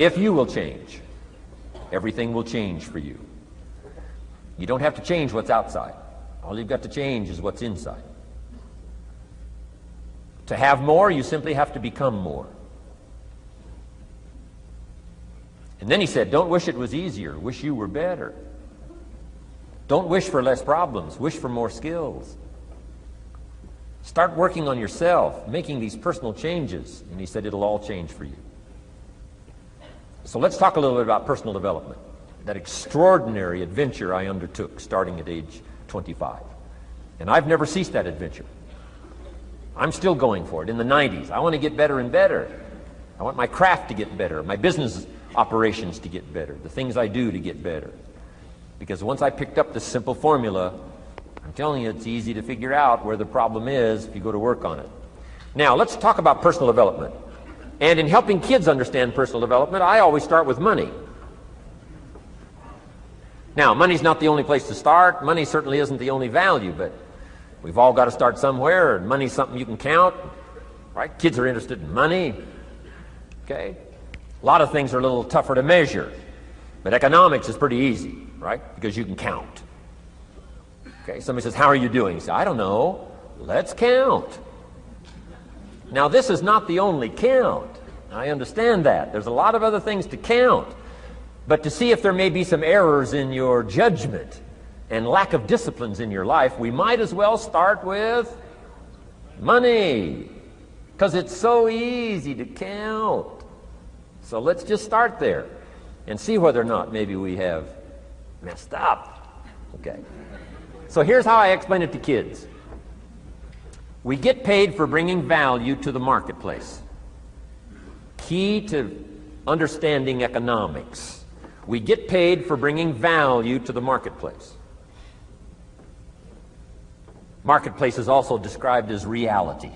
If you will change, everything will change for you. You don't have to change what's outside. All you've got to change is what's inside. To have more, you simply have to become more. And then he said, don't wish it was easier, wish you were better. Don't wish for less problems, wish for more skills. Start working on yourself, making these personal changes, and he said it'll all change for you. So let's talk a little bit about personal development, that extraordinary adventure I undertook starting at age 25. And I've never ceased that adventure. I'm still going for it. In the 90s, I want to get better and better. I want my craft to get better, my business operations to get better, the things I do to get better. Because once I picked up this simple formula, I'm telling you, it's easy to figure out where the problem is if you go to work on it. Now, let's talk about personal development. And in helping kids understand personal development, I always start with money. Now, money's not the only place to start. Money certainly isn't the only value, but we've all got to start somewhere, and money's something you can count, right? Kids are interested in money, okay? A lot of things are a little tougher to measure, but economics is pretty easy, right? Because you can count. Okay, somebody says, how are you doing? You say, I don't know. Let's count. Now, this is not the only count. I understand that. There's a lot of other things to count. But to see if there may be some errors in your judgment and lack of disciplines in your life, we might as well start with money, because it's so easy to count. So let's just start there and see whether or not maybe we have messed up. Okay. So here's how I explain it to kids. We get paid for bringing value to the marketplace. Key to understanding economics. We get paid for bringing value to the marketplace. Marketplace is also described as reality.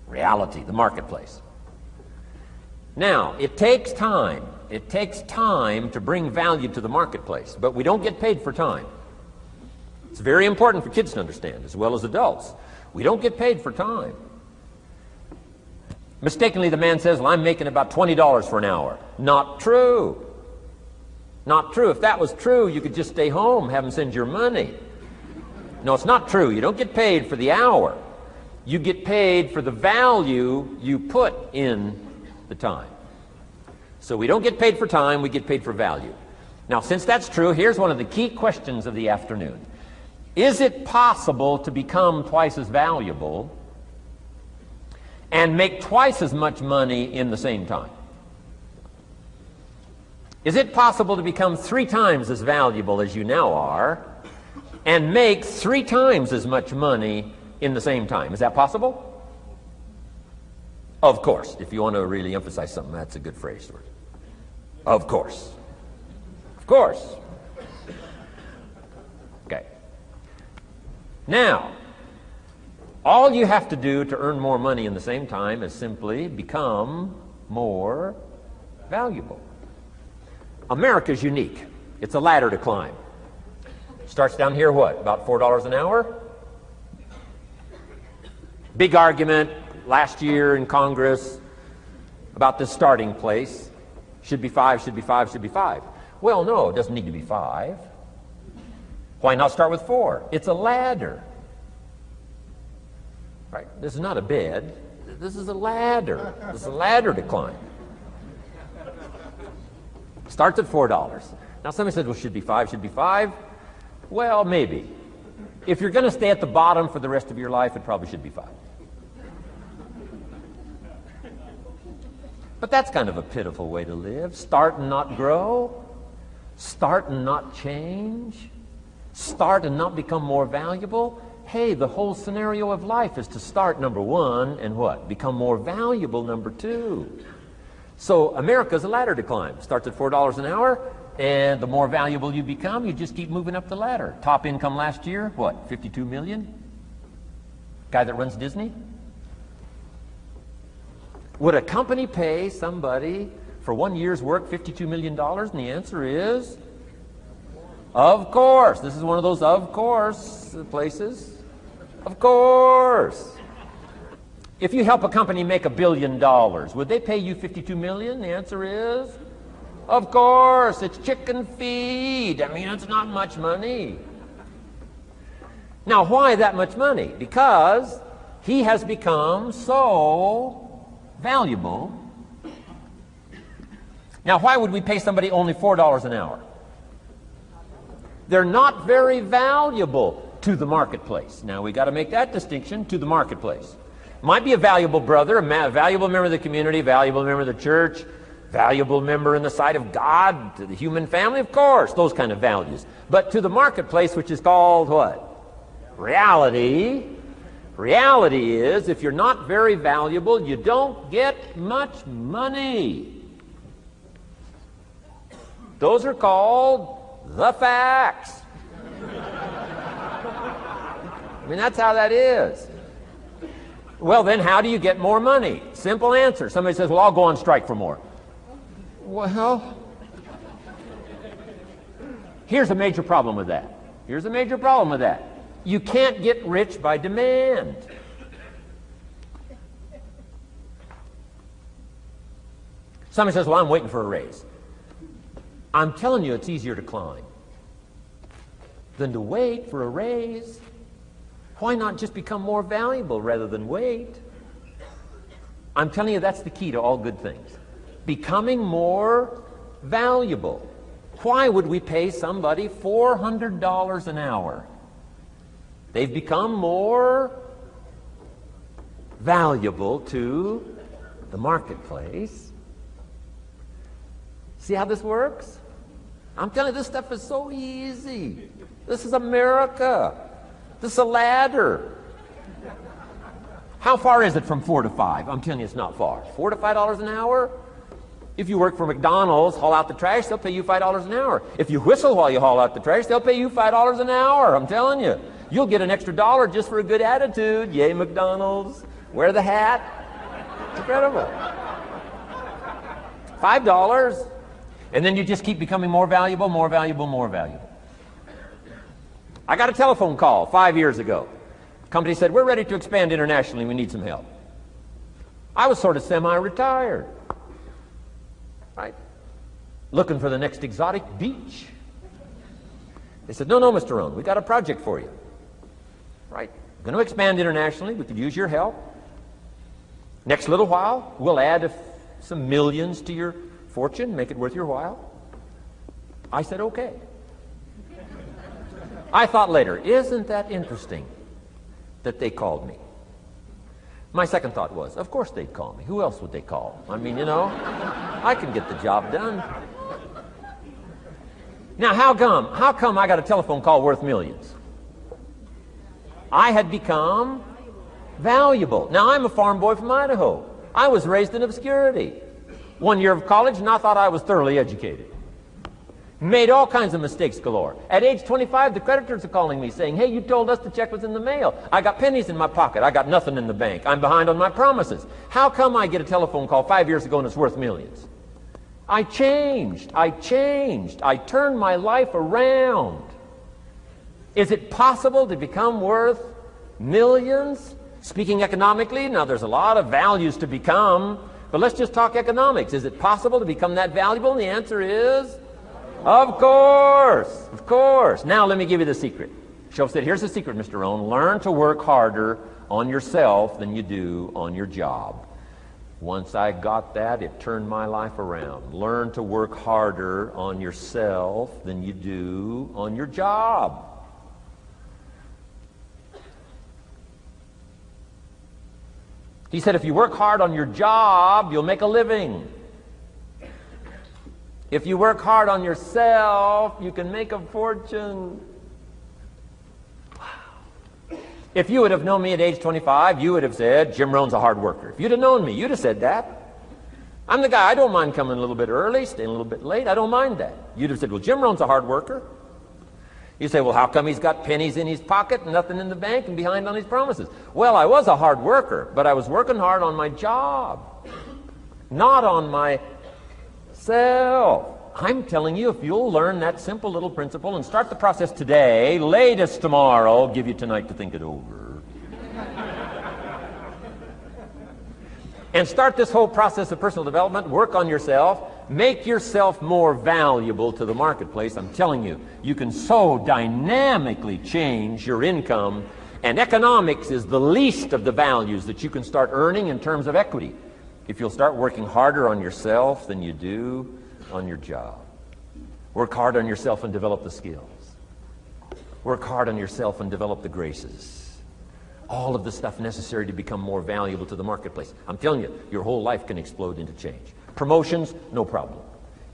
Reality, the marketplace. Now, it takes time. It takes time to bring value to the marketplace, but we don't get paid for time. It's very important for kids to understand, as well as adults. We don't get paid for time. Mistakenly, the man says, well, I'm making about $20 for an hour. Not true. Not true. If that was true, you could just stay home, have them send your money. No, it's not true. You don't get paid for the hour. You get paid for the value you put in the time. So we don't get paid for time, we get paid for value. Now, since that's true, here's one of the key questions of the afternoon. Is it possible to become twice as valuable and make twice as much money in the same time? Is it possible to become 3 times as valuable as you now are and make 3 times as much money in the same time? Is that possible? Of course. If you want to really emphasize something, that's a good phrase for it. Of course. Of course. Okay. Now, all you have to do to earn more money in the same time is simply become more valuable. America's unique. It's a ladder to climb. Starts down here, what, about $4 an hour? Big argument last year in Congress about the starting place. Should be 5, should be 5, should be 5. Well, no, it doesn't need to be 5. Why not start with 4? It's a ladder. Right? This is not a bed. This is a ladder. This is a ladder to climb. Starts at $4. Now somebody said, well, should be 5, should be 5. Well, maybe. If you're going to stay at the bottom for the rest of your life, it probably should be 5. But that's kind of a pitiful way to live. Start and not grow. Start and not change. Start and not become more valuable. Hey, the whole scenario of life is to start, number 1, and what? Become more valuable, number 2. So America's a ladder to climb. Starts at $4 an hour, and the more valuable you become, you just keep moving up the ladder. Top income last year, what, 52 million? Guy that runs Disney? Would a company pay somebody for 1 year's work $52 million? And the answer is, of course. This is one of those of course places. Of course. If you help a company make $1 billion, would they pay you $52 million? The answer is, of course, it's chicken feed. I mean, it's not much money. Now, why that much money? Because he has become so valuable. Now, why would we pay somebody only $4 an hour? They're not very valuable to the marketplace. Now, we got to make that distinction, to the marketplace. Might be a valuable brother, a valuable member of the community, valuable member of the church, valuable member in the sight of God, to the human family, of course, those kind of values. But to the marketplace, which is called what? Reality. Reality is, if you're not very valuable, you don't get much money. Those are called the facts. I mean, that's how that is. Well, then how do you get more money? Simple answer. Somebody says, well, I'll go on strike for more. Well, here's a major problem with that. Here's a major problem with that. You can't get rich by demand. Somebody says, well, I'm waiting for a raise. I'm telling you, it's easier to climb than to wait for a raise. Why not just become more valuable rather than wait? I'm telling you, that's the key to all good things. Becoming more valuable. Why would we pay somebody $400 an hour? They've become more valuable to the marketplace. See how this works? I'm telling you, this stuff is so easy. This is America. This is a ladder. How far is it from 4 to 5? I'm telling you, it's not far. $4 to $5 an hour? If you work for McDonald's, haul out the trash, they'll pay you $5 an hour. If you whistle while you haul out the trash, they'll pay you $5 an hour. I'm telling you. You'll get an extra $1 just for a good attitude. Yay, McDonald's. Wear the hat. It's incredible. $5. And then you just keep becoming more valuable, more valuable, more valuable. I got a telephone call 5 years ago. The company said, we're ready to expand internationally. We need some help. I was sort of semi-retired. Right? Looking for the next exotic beach. They said, no, Mr. Rohn, we got a project for you. Right? We're going to expand internationally. We could use your help. Next little while, we'll add some millions to your fortune, make it worth your while. I said, okay. I thought later, isn't that interesting that they called me? My second thought was, of course they'd call me. Who else would they call? I mean, you know, I can get the job done. Now, how come I got a telephone call worth millions? I had become valuable. Now, I'm a farm boy from Idaho. I was raised in obscurity. 1 year of college, and I thought I was thoroughly educated. Made all kinds of mistakes galore. At age 25, the creditors are calling me saying, hey, you told us the check was in the mail. I got pennies in my pocket. I got nothing in the bank. I'm behind on my promises. How come I get a telephone call 5 years ago and it's worth millions? I changed. I turned my life around. Is it possible to become worth millions? Speaking economically, now there's a lot of values to become, but let's just talk economics. Is it possible to become that valuable? And the answer is, of course, of course. Now let me give you the secret. Shoaff said, here's the secret, Mr. Rohn. Learn to work harder on yourself than you do on your job. Once I got that, it turned my life around. Learn to work harder on yourself than you do on your job. He said, if you work hard on your job, you'll make a living. If you work hard on yourself, you can make a fortune. Wow. If you would have known me at age 25, you would have said, Jim Rohn's a hard worker. If you'd have known me, you'd have said that. I'm the guy, I don't mind coming a little bit early, staying a little bit late. I don't mind that. You'd have said, well, Jim Rohn's a hard worker. You say, well, how come he's got pennies in his pocket and nothing in the bank and behind on his promises? Well, I was a hard worker, but I was working hard on my job, not on myself. I'm telling you, if you'll learn that simple little principle and start the process today, latest tomorrow, I'll give you tonight to think it over. and start this whole process of personal development, work on yourself, make yourself more valuable to the marketplace, I'm telling you, you can so dynamically change your income, and economics is the least of the values that you can start earning in terms of equity if you'll start working harder on yourself than you do on your job. Work hard on yourself and develop the skills. Work hard on yourself and develop the graces. All of the stuff necessary to become more valuable to the marketplace. I'm telling you, your whole life can explode into change. Promotions, no problem.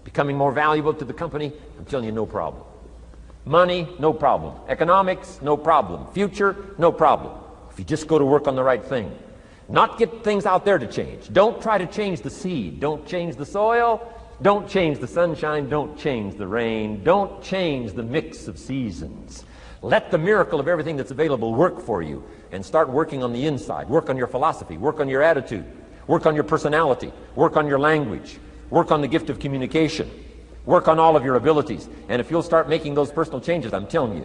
Becoming more valuable to the company, I'm telling you, no problem. Money, no problem. Economics, no problem. Future, no problem. If you just go to work on the right thing. Not get things out there to change. Don't try to change the seed. Don't change the soil. Don't change the sunshine. Don't change the rain. Don't change the mix of seasons. Let the miracle of everything that's available work for you, and start working on the inside. Work on your philosophy. Work on your attitude. Work on your personality. Work on your language. Work on the gift of communication. Work on all of your abilities. And if you'll start making those personal changes, I'm telling you,